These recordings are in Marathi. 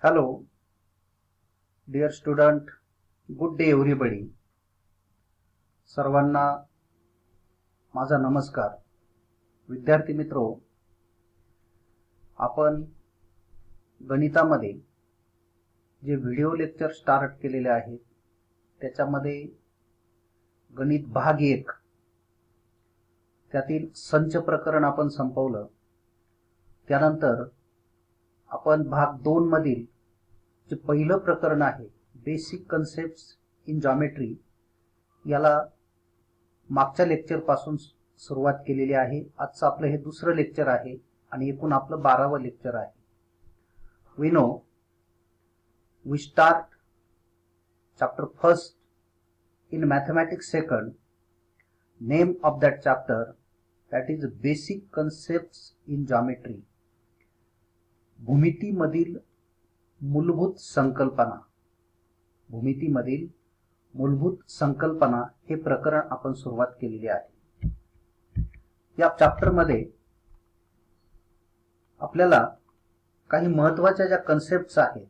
Hello, dear student. Good day, everybody. सर्वांना माझा नमस्कार. विद्यार्थी मित्रो, आपण गणितामध्ये जे व्हिडिओ लेक्चर स्टार्ट केलेले आहेत त्याच्यामध्ये गणित भाग 1 त्यातील संच प्रकरण आपण संपवलं. त्यानंतर आपण भाग 2 मधील जे पहिलं प्रकरण आहे बेसिक कन्सेप्ट्स इन जॉमेट्री याला मागच्या लेक्चर पासून सुरुवात केलेली आहे. आजचं आपलं हे दुसरं लेक्चर आहे आणि एकूण आपलं 12वं लेक्चर आहे. We know we start chapter 1st in mathematics 2nd. Name of that chapter that is basic concepts in geometry. भूमितीमधील मूलभूत संकल्पना. भूमितीमधील मूलभूत संकल्पना हे प्रकरण आपण सुरुवात केलेली आहे. या चॅप्टर मध्ये आपल्याला काही महत्त्वाच्या ज्या कन्सेप्ट्स आहेत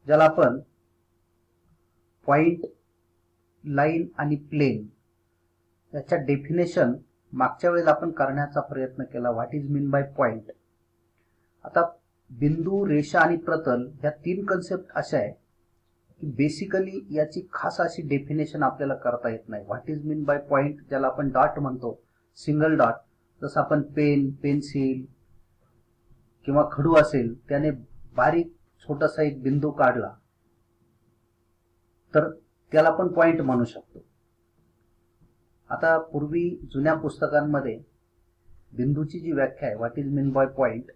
ज्याला आपण पॉइंट, लाईन आणि प्लेन याच्या डेफिनेशन मागच्या वेळेला आपण करण्याचा प्रयत्न केला. What is mean by point. आता बिंदू, रेषा आणि प्रतल या तीन कन्सेप्ट अशा आहे की बेसिकली याची खास अशी डेफिनेशन आपल्याला करता येत नाही. What is mean by point ज्याला आपण डॉट म्हणतो, सिंगल डॉट. जसं आपण पेन, पेन्सिल किंवा खडू असेल त्याने बारीक छोटासा एक बिंदू काढला तर त्याला आपण पॉइंट म्हणू शकतो. आता पूर्वी जुन्या पुस्तकांमध्ये बिंदूची जी व्याख्या आहे what is mean by point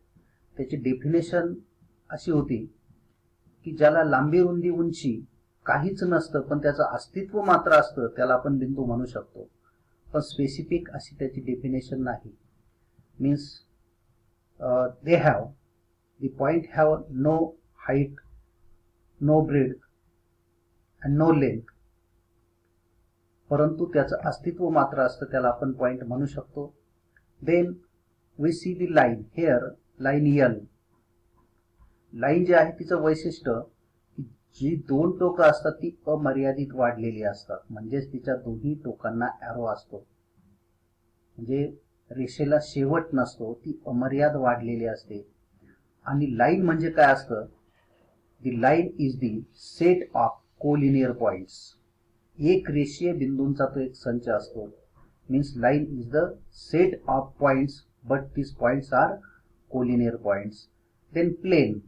त्याची डेफिनेशन अशी होती की ज्याला लांबी, रुंदी, उंची काहीच नसतं पण त्याचं अस्तित्व मात्र असतं त्याला आपण बिंदू म्हणू शकतो. पण स्पेसिफिक अशी त्याची डेफिनेशन नाही. Means they have the point have no height, no breadth and no length, परंतु त्याचं अस्तित्व मात्र असतं त्याला आपण पॉइंट म्हणू शकतो. Then we see the line here. Line L. Line G आहे तिचं वैशिष्ट्य जी दोन टोकं असतात ती अमर्यादित वाढलेली असतात. म्हणजेच तिच्या दोन्ही टोकांना ॲरो असतो. म्हणजे रेषेला शेवट नसतो, ती अमर्याद वाढलेली असते. आणि लाईन म्हणजे काय असतं? The line is the set of collinear points. एक रेषीय बिंदूंचा तो एक संच असतो. Means line is the set of points but this points are collinear points. Then plane.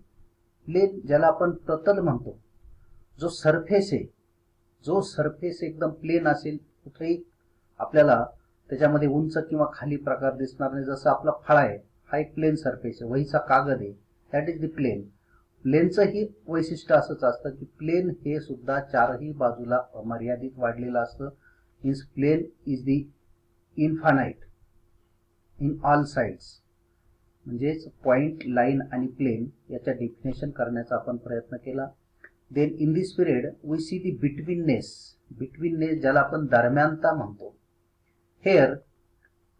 Plane ज्याला आपण प्रतल म्हणतो, जो सरफेस आहे, जो सरफेस एकदम प्लेन असेल, कुठेही आपल्याला त्याच्यामध्ये उंच किंवा खाली प्रकार दिसणार नाही. जसं आपला फळा आहे हा एक प्लेन सरफेस आहे, वहीचा कागद आहे, दॅट इज द प्लेन. प्लेनचंही वैशिष्ट्य असंच असतं की प्लेन हे सुद्धा चारही बाजूला अमर्यादित वाढलेलं असतं. Means plane is the infinite in all sides. म्हणजेच पॉइंट, लाईन आणि प्लेन याच्या डेफिनेशन करण्याचा आपण प्रयत्न केला. Then in this period we see the betweenness. Betweenness ज्याला आपण दरम्यानता म्हणतो. Here,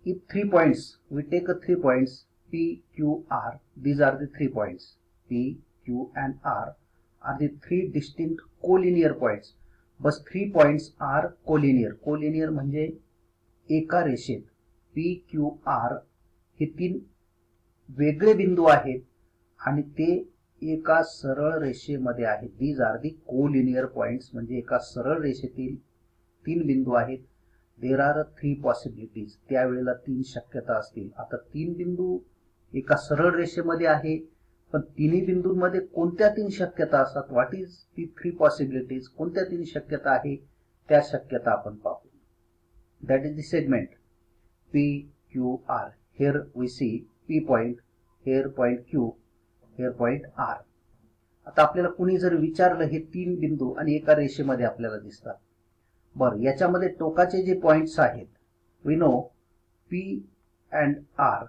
if 3 points, we take 3 points P, Q, R. These are the 3 points. P, Q, and R are the 3 distinct collinear points. But 3 points are collinear. Collinear म्हणजे एका रेषेत P, Q, R हे 3 वेगळे बिंदू आहेत आणि ते एका सरळ रेषेमध्ये आहेत. These are the collinear points. म्हणजे एका सरळ रेषेतील 3 बिंदू आहेत. There are 3 possibilities. त्यावेळेला 3 शक्यता असतील. आता 3 बिंदू एका सरळ रेषेमध्ये आहे पण तिन्ही बिंदूंमध्ये कोणत्या 3 शक्यता असतात? व्हॉट इज ती 3 पॉसिबिलिटीज? कोणत्या 3 शक्यता आहे त्या शक्यता आपण पाहू. That is the segment P, Q, R. Here we see P point, here point Q, here point R. आता आपल्याला कुणी जर विचारलं हे 3 बिंदू आणि एका रेषेमध्ये आपल्याला दिसतात. बरं, याच्यामध्ये टोकाचे जे पॉइंट्स आहेत we know P and R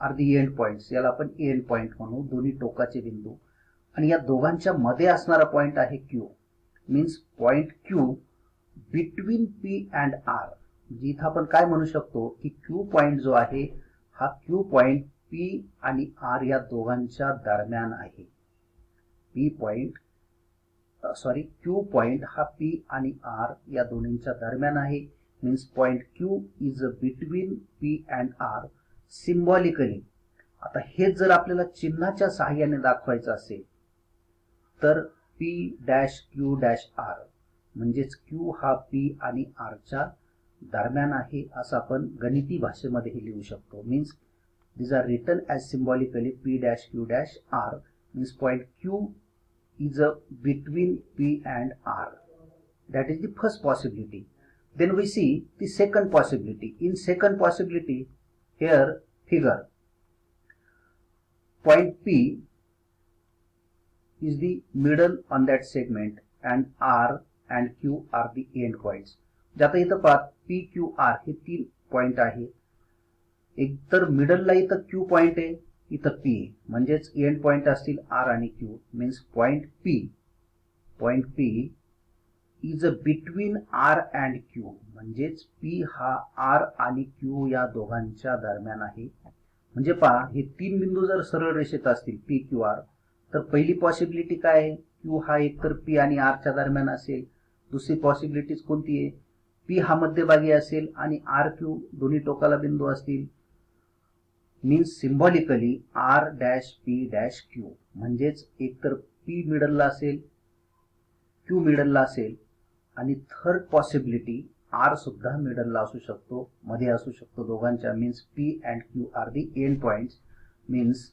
are the end points. याला आपण एंड पॉइंट म्हणू, दोन्ही टोकाचे बिंदू. आणि या दोघांच्या मध्ये असणारा पॉइंट आहे Q. Means point Q between P and R. जिथं आपण काय म्हणू शकतो की Q पॉइंट जो आहे हा Q पॉइंट P आणि R या दोघांच्या दरम्यान आहे. बी पॉइंट क्यू पॉइंट हा पी आणि आर या दोन्हींच्या दरम्यान आहे. Means point Q is between P and R symbolically. आता हे जर आपल्याला चिन्हाच्या सहाय्याने दाखवायचं असेल तर P dash Q dash R म्हणजेच क्यू हा पी आणि आरच्या दरम्यान आहे असं आपण गणिती भाषेमध्ये हे लिहू शकतो. Means these are written as symbolically p dash q dash r means point q is between p and r. That is the first possibility. Then we see the second possibility. In second possibility, here figure point p is the middle on that segment and r and q are the end points. आता इथं पहा p q r हे तीन पॉइंट आहे. एक तर मिडलला इथं क्यू पॉइंट आहे, इथं पी आहे, म्हणजेच एंड पॉइंट असतील आर आणि Q. Means point P is between R and Q म्हणजेच पी हा आर आणि क्यू या दोघांच्या दरम्यान आहे. म्हणजे पहा हे तीन बिंदू जर सरळ रेषेत असतील पी क्यू आर तर पहिली पॉसिबिलिटी काय आहे, क्यू हा एकतर पी आणि आरच्या दरम्यान असेल. दुसरी पॉसिबिलिटी कोणती आहे, पी हा मध्यभागी असेल आणि आर क्यू दोन्ही टोकाला बिंदू असतील. Means symbolically R dash P dash Q म्हणजेच एकतर पी मिडलला असेल, क्यू मिडलला असेल आणि थर्ड पॉसिबिलिटी आर सुद्धा मिडलला असू शकतो, मध्ये असू शकतो दोघांच्या. Means P and Q are the end points. Means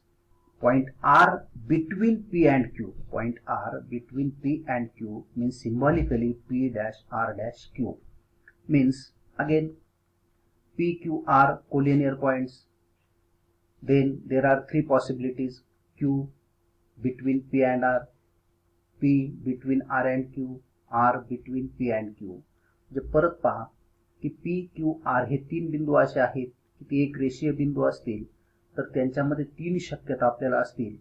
point R between P and Q, point R between P and Q means symbolically P dash R dash Q. Means again P Q R collinear points. Then there are three possibilities: Q between P and R, P between R and Q, R between P and Q. जे परत पहा की P Q R हे तीन बिंदू असे आहेत की ते एक रेषीय बिंदू असतील तर त्यांच्यामध्ये तीन शक्यता आपल्याला असतील.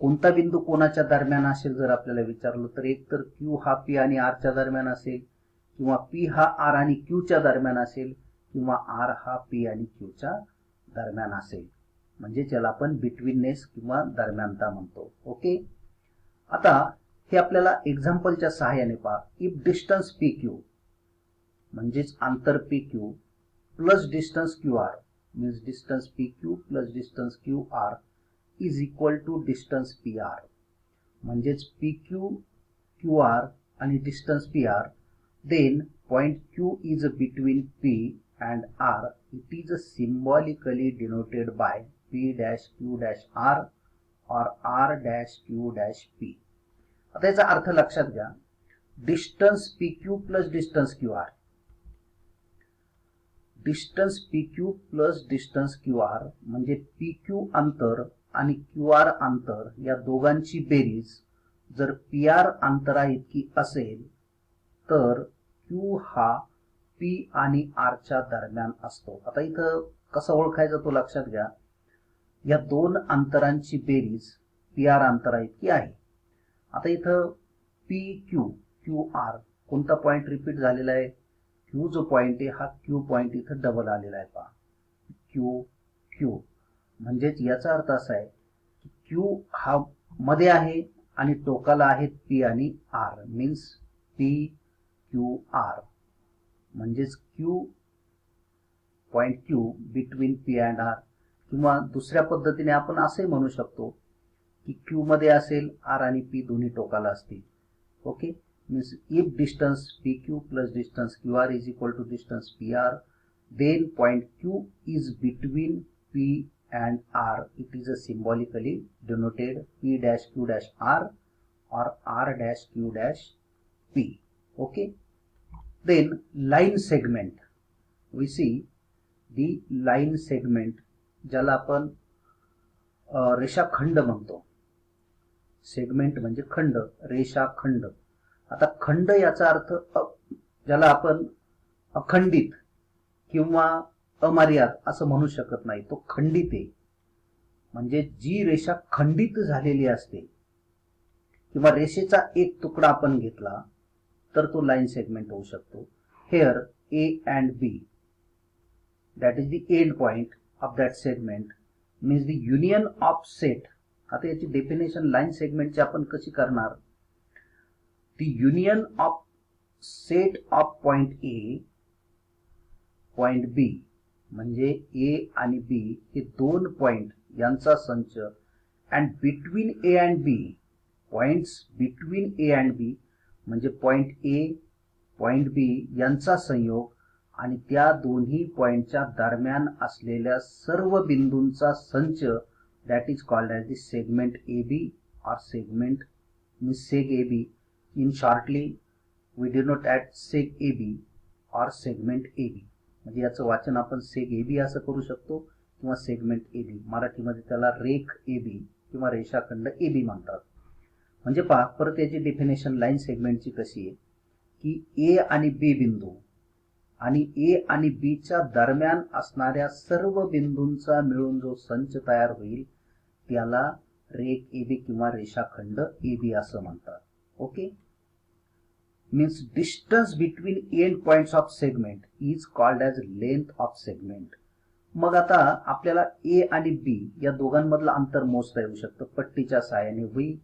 कोणता बिंदू कोणाच्या दरम्यान असेल जर आपल्याला विचारलं तर एक तर Q हा P आणि R च्या दरम्यान असेल, किंवा P हा R आणि Q च्या दरम्यान असेल, किंवा R हा P आणि Q च्या दरम्यान असेल. म्हणजे ज्याला आपण बिटवीननेस किंवा दरम्यानता म्हणतो. ओके, आता हे आपल्याला एक्झाम्पलच्या सहाय्याने पहा. इफ डिस्टन्स पी क्यू म्हणजेच अंतर P Q plus distance Q R means distance P Q plus distance Q R is equal to distance P R म्हणजेच पी क्यू क्यू आर आणि distance P R. Then point Q is between P and R, it is symbolically denoted by P dash Q dash R or R dash Q dash P. आता याचा अर्थ लक्षात घ्या. Distance P Q plus distance Q R, distance P Q plus distance Q R म्हणजे पी क्यू अंतर आणि क्यू आर अंतर या दोघांची बेरीज जर पी आर अंतरा इतकी असेल तर क्यू हा पी आणि आरच्या दरम्यान असतो. आता इथं कसं ओळखायचं तो लक्षात घ्या. या दोन अंतरांची बेरीज पी आर अंतरा इतकी आहे. आता इथं पी क्यू क्यू आर कोणता पॉइंट रिपीट झालेला आहे, क्यू जो पॉइंट आहे हा क्यू पॉइंट इथं डबल आलेला आहे. पहा क्यू क्यू म्हणजेच याचा अर्थ असा आहे की क्यू हा मध्ये आहे आणि टोकाला आहेत पी आणि R. Means P Q R म्हणजेच Q point Q between P and R. किंवा दुसऱ्या पद्धतीने आपण असे म्हणू शकतो की क्यू मध्ये असेल, आर आणि पी दोन्ही टोकाला असतील. Okay, means if distance P Q plus distance Q R is equal to distance P R, then point Q is between P and R. It is symbolically denoted P dash Q dash R और R dash Q dash P. Okay, then line segment, we see the line segment ज्याला आपण रेषाखंड म्हणतो. सेगमेंट म्हणजे खंड, रेषाखंड. आता खंड याचा अर्थ ज्याला आपण अखंडित किंवा अमर्याद असं म्हणू शकत नाही, तो खंडित आहे. म्हणजे जी रेषा खंडित झालेली असते किंवा रेषेचा एक तुकडा आपण घेतला तर तो लाईन सेगमेंट होऊ शकतो. Here A and B that is the end point of that segment means the union of set आता याची डेफिनेशन लाईन सेगमेंटची आपण कशी करणार? The union of set of point A point B, म्हणजे ए आणि बी हे दोन पॉइंट यांचा संच, and between A and B, points between A and B म्हणजे पॉइंट ए पॉइंट बी यांचा संयोग, आणि त्या दोन्ही पॉइंटच्या दरम्यान असलेल्या सर्व बिंदूंचा संच, that is called as the segment A B और segment means seg A B. In shortly we denote at seg A B और सेगमेंट ए बी. म्हणजे याचं वाचन आपण सेग ए बी असं करू शकतो किंवा सेगमेंट ए बी. मराठीमध्ये त्याला रेख ए बी किंवा रेषाखंड ए बी म्हणतात. म्हणजे पहा परत याची डेफिनेशन लाईन सेगमेंटची कशी आहे की ए आणि बी बिंदू आणि ए आणि बी च्या दरम्यान असणाऱ्या सर्व बिंदूंचा मिळून जो संच तयार होईल त्याला रेख ए बी किंवा रेषाखंड ए बी असं म्हणतात. Okay. Means distance between end points of segment is called as length of segment. मग आता आपल्याला ए आणि बी या दोघांमधलं अंतर मोजता येऊ शकतं पट्टीच्या सहाय्याने. We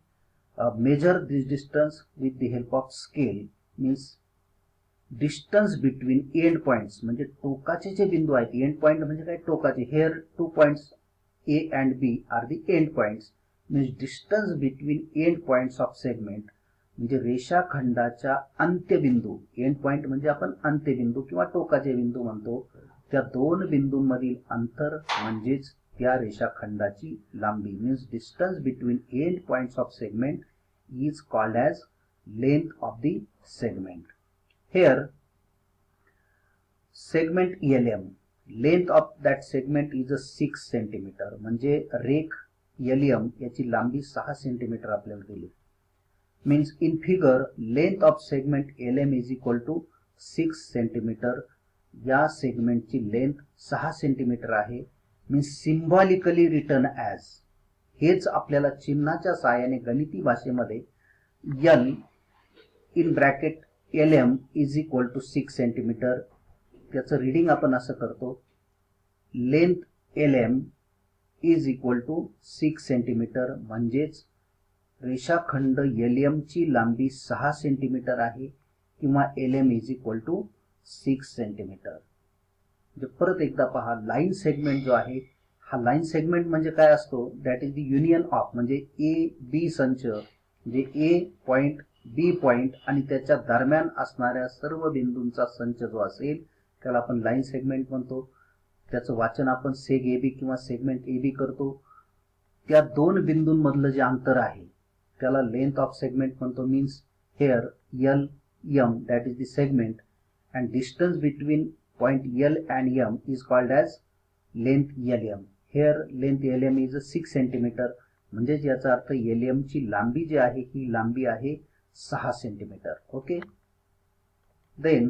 measure this distance with the help of scale. Means distance between end points म्हणजे टोकाचे जे बिंदू आहेत, एंड पॉइंट म्हणजे काय टोकाचे. Here two points A and B are the end points. Means distance between end points of segment म्हणजे रेषाखंडाच्या अंत्यबिंदू. एंड पॉइंट म्हणजे आपण अंत्यबिंदू किंवा टोकाचे बिंदू म्हणतो. त्या दोन बिंदूंमधील अंतर म्हणजेच त्या रेषाखंडाची लांबी. Means distance between end points of segment is called as length of the segment. Here segment LM, length of that segment is 6 centimeter. म्हणजे रेख LM याची लांबी 6 सेंटीमीटर आपल्याला दिली. Means in figure length of segment LM is equal to 6 centimetre. या सेगमेंटची लेंथ 6 सेंटीमीटर आहे. मीन्स सिम्बॉलिकली रिटर्न ॲज, हेच आपल्याला चिन्हाच्या सहाय्याने गणिती भाषेमध्ये L in bracket LM is equal to 6 centimetre. त्याचं रीडिंग आपण असं करतो, length LM is equal to 6 centimetre. म्हणजेच रेषाखंड LM ची लांबी 6 सेंटीमीटर आहे किंवा LM is equal to 6 centimetre. म्हणजे परत एकदा पहा, लाईन सेगमेंट जो आहे हा लाईन सेगमेंट म्हणजे काय असतो? That is the union of, म्हणजे ए बी संच, म्हणजे ए पॉइंट बी पॉइंट आणि त्याच्या दरम्यान असणाऱ्या सर्व बिंदूंचा संच जो असेल त्याला आपण लाईन सेगमेंट म्हणतो. त्याचं वाचन आपण सेग ए बी किंवा सेगमेंट ए बी करतो. त्या दोन बिंदूंमधलं जे अंतर आहे त्याला लेंथ ऑफ सेगमेंट म्हणतो. Means here L M that is the segment and distance between point L and M is called as length LM. Here length LM is 6 centimetre. म्हणजेच याचा अर्थ LM ची लांबी जी आहे ही लांबी आहे 6 सेंटीमीटर. Okay. Then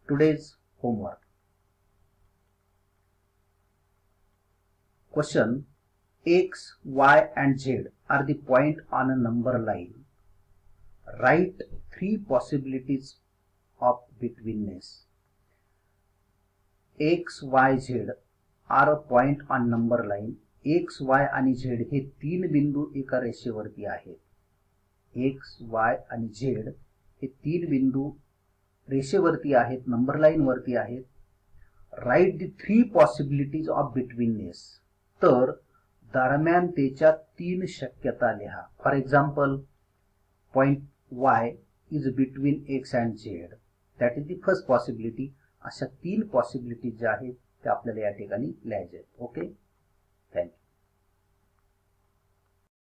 today's homework. Question, X, Y and Z are the point on a number line. Write 3 possibilities of betweenness. X, Y, Z are a point on number line. X, Y आणि Z हे 3 बिंदू एका रेषेवरती आहेत. X, Y आणि Z हे 3 बिंदू रेषेवरती आहेत, नंबर लाईन वरती आहेत. Write the 3 possibilities of betweenness. तर दरम्यानतेच्या 3 शक्यता लिहा. For example, point Y is between X and Z, that is the first possibility. अशा 3 पॉसिबिलिटीज ज्या आहेत त्या आपल्याला या ठिकाणी लिहायच्या आहेत. Okay, thank you.